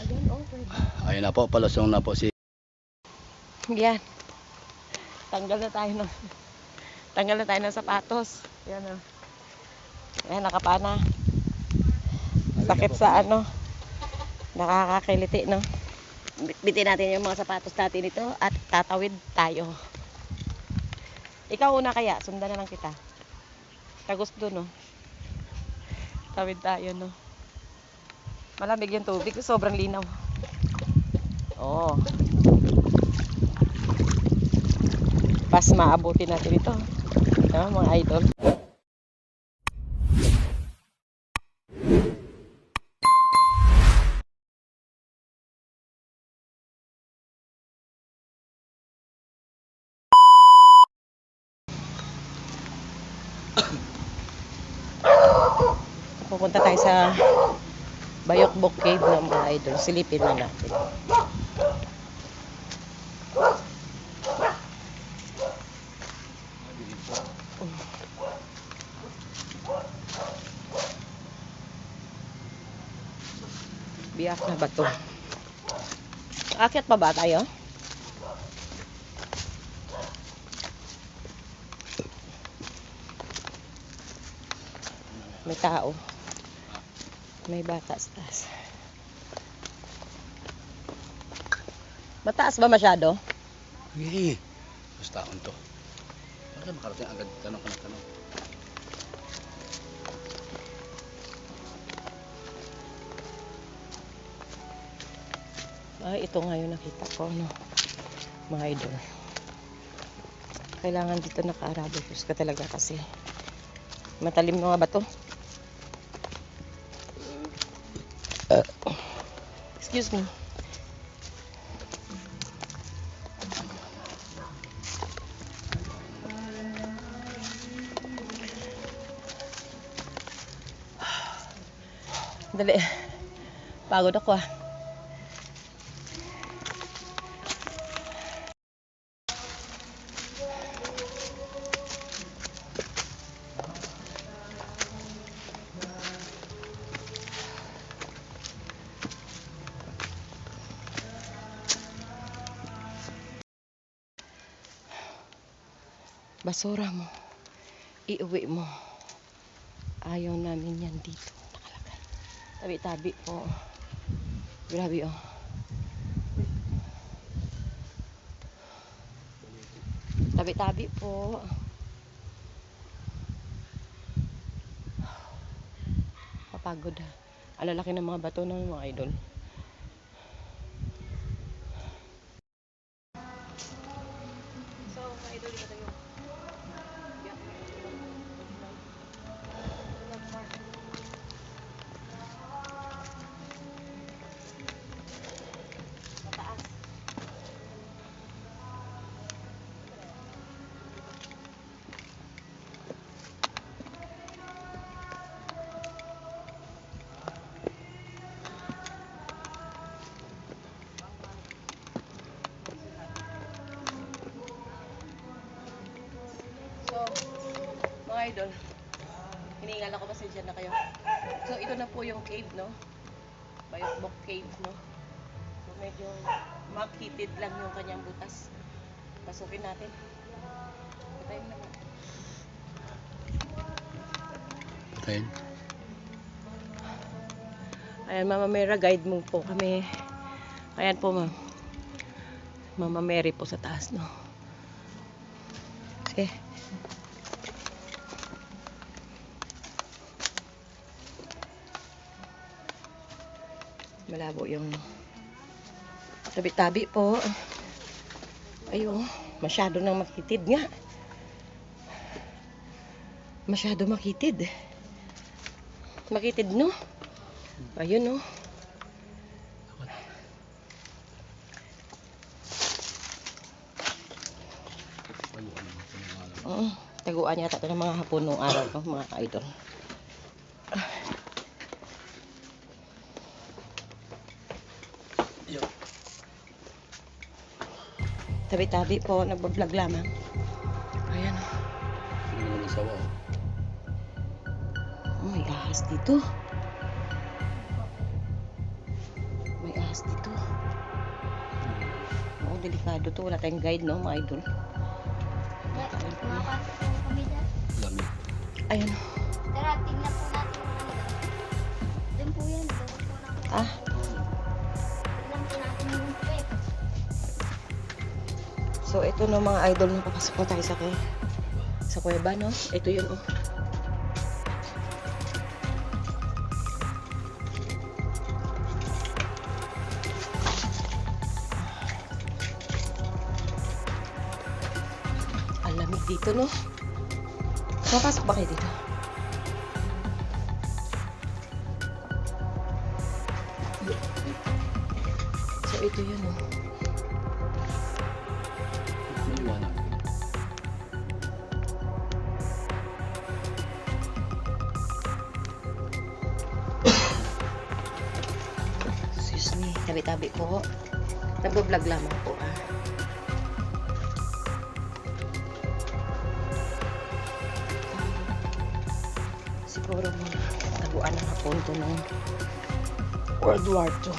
Ayan, oh, pwede. Ayun na po, palusong na po si... Yan. Tanggal na tayo ng sapatos. Yan, oh. Ayan, nakapana. Sakit sa ano. Nakakakiliti, no? Bitin natin yung mga sapatos natin ito at tatawid tayo. Ikaw una kaya, sundan na lang kita. Tagos doon, no? Tawid tayo, no? Malamig yung tubig, sobrang linaw. Oo. Pas maabutin natin ito. Ito, mga idol. Pupunta tayo sa Bayokbok Cave ng mga idol. Silipin na natin. Biyak na bato. Akyat pa ba tayo? May tao. May bata sa taas. Mataas ba masyado? Hindi. Basta akong to. Bakit makarating agad tanong ka ng tanong? Ay, ito nga yung nakita ko, no? Mga idol. Kailangan dito naka-rubber shoes ka talaga kasi matalim mga bato. Excuse me. Dali. Pagod ako, ah. Basura mo, iuwi mo. Ayaw namin yan dito nakalagay. Tabi-tabi po. Grabe, oh. Tabi-tabi po. Kapagod, ha. Ang lalaki ng mga bato ng mga idol. So, mga idol, ito tayo. Mataas. So, mga idol, hiningal ako, pasensya na kayo. So, ito na po yung cave, no? Bayokbok Cave, no? So, medyo makitid lang yung kanyang butas. Pasukin natin. Patayin naman. Ayun. Ayan, Mama Mera, guide mo po kami. Ayan po, ma'am. Mama Mary po sa taas, no? Okay. Malabo yung tabi-tabi po. Ayun, masyado nang makitid nga. Masyado makitid. Makitid, no? Ayun, no? Taguan yata ito ng mga hapon nung araw, no? Mga idol. Tabi-tabi po, nagbablog lamang. Ayan, oh. Hindi naman ang sawa, oh. Oh, may ahas dito. May ahas butas dito. Oo, delikado to. Wala tayong guide, no, mga idol. Mapasok po kami dyan. Lamig. Ayan. Tara, tingnan po natin yung ano. Doon po yan. Doon po natin. Ah, Tingnan po natin yung trip. so ito no mga idol, napapasok na tayo sa kuweba, no? Ito yun, oh. Ang lamig dito, no? Papasok ba kayo dito? So ito yun, oh. May liwanag. Excuse me, tabi-tabi po. Nagbo-vlog lamang po, ah. Siguro taguan na hapon to ng World War II.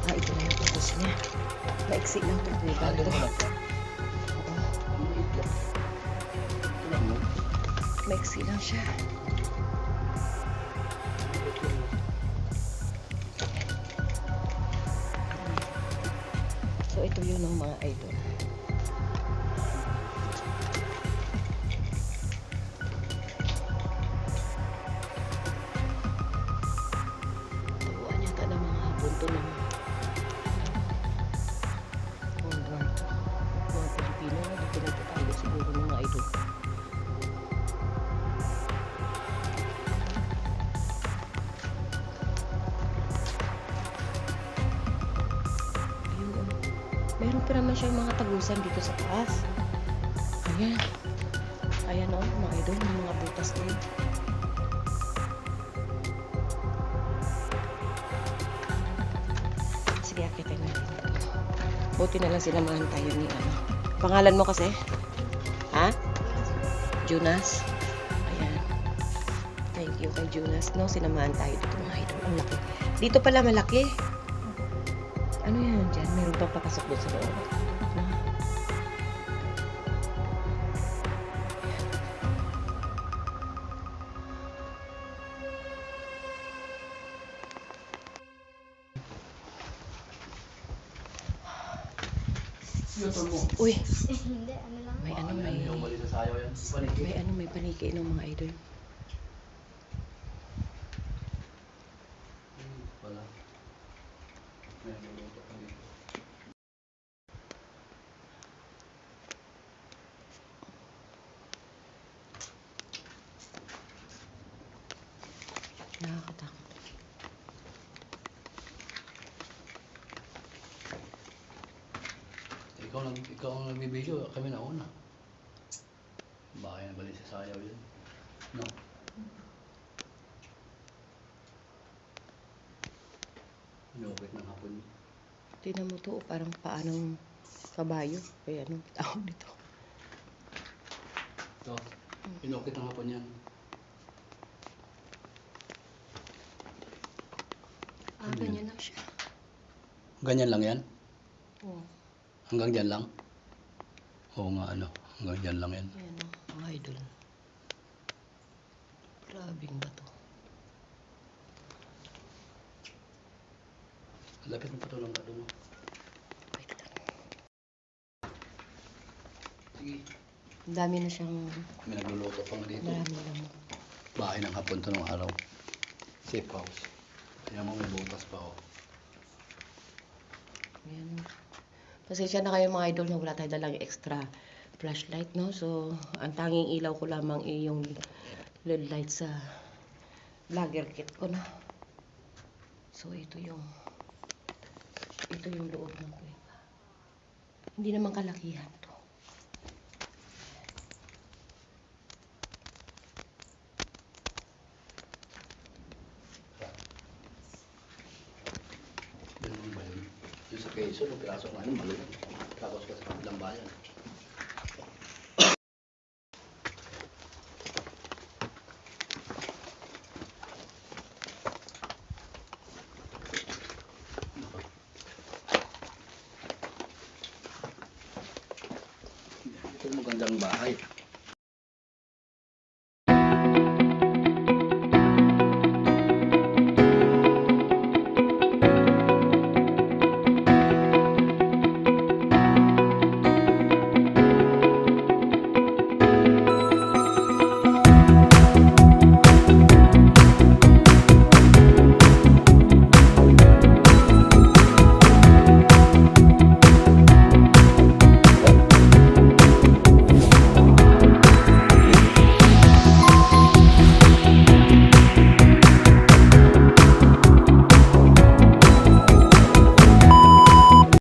Ah, ito na yung tapos niya. Maiksi lang ito. Ano Ito. lang? Oo, Ito lang, no? maiksi lang siya. So, ito yun ng mga idol. Taguan yata ng mga hapon to ng World War II. Mga Pilipino na dito nagtatago siguro ng mga idol. Ayun, oh. Meron pa naman siyang mga tagusan dito sa taas. Ayan. Ayan, oh, mga idol, may mga butas din. Sige, akitin natin ito. Buti na lang sinamahan tayo ni ano. Pangalan mo kasi? Ha? Jonas? Ayan. Thank you kay Jonas, no? Sinamahan tayo dito, mga idol. Ang laki. Dito pala malaki. Ano yan dyan? Meron pang papasok doon sa loob. No? Yun, mo. Uy! Hindi, ano lang. May ano, Yan, yung mali sa sayaw yan. Paniki. may ano, may paniki ng mga idol. Wala. May luluto pa dito. Nakakatakot. Ikaw ang nagbibideo, kami na una. Baka yan bali sa sayaw yun. No? Inukit ng hapon. Tingnan mo to, parang paanong kabayo. Kaya anong tawag dito? Ito, inukit ng hapon yan. Ah, ganyan lang siya. Ganyan lang yan? Oo. Hanggang dyan lang? Oo nga, ano. Hanggang dyan lang yan. Ayan o, mga idol. Grabing ba to? Lapit mo pa ito lang ka doon. Wait lang. Sige. Ang dami na siyang May nagluluto pa nga dito. marami lang. Bahay ng hapon to nung araw. Safe house. Kaya mo may butas pa oh. Ayan o. Pasensya na kayo mga idol na wala tayo dalang extra flashlight, no? So, ang tanging ilaw ko lamang ay yung LED light sa vlogger kit ko, no? So, ito yung loob ng kuweba. Hindi naman kalakihan to. Ganun ba yun? Yung sa Quezon, yung piraso nga yun, mali. Tapos ka sa kabilang bayan. bahay.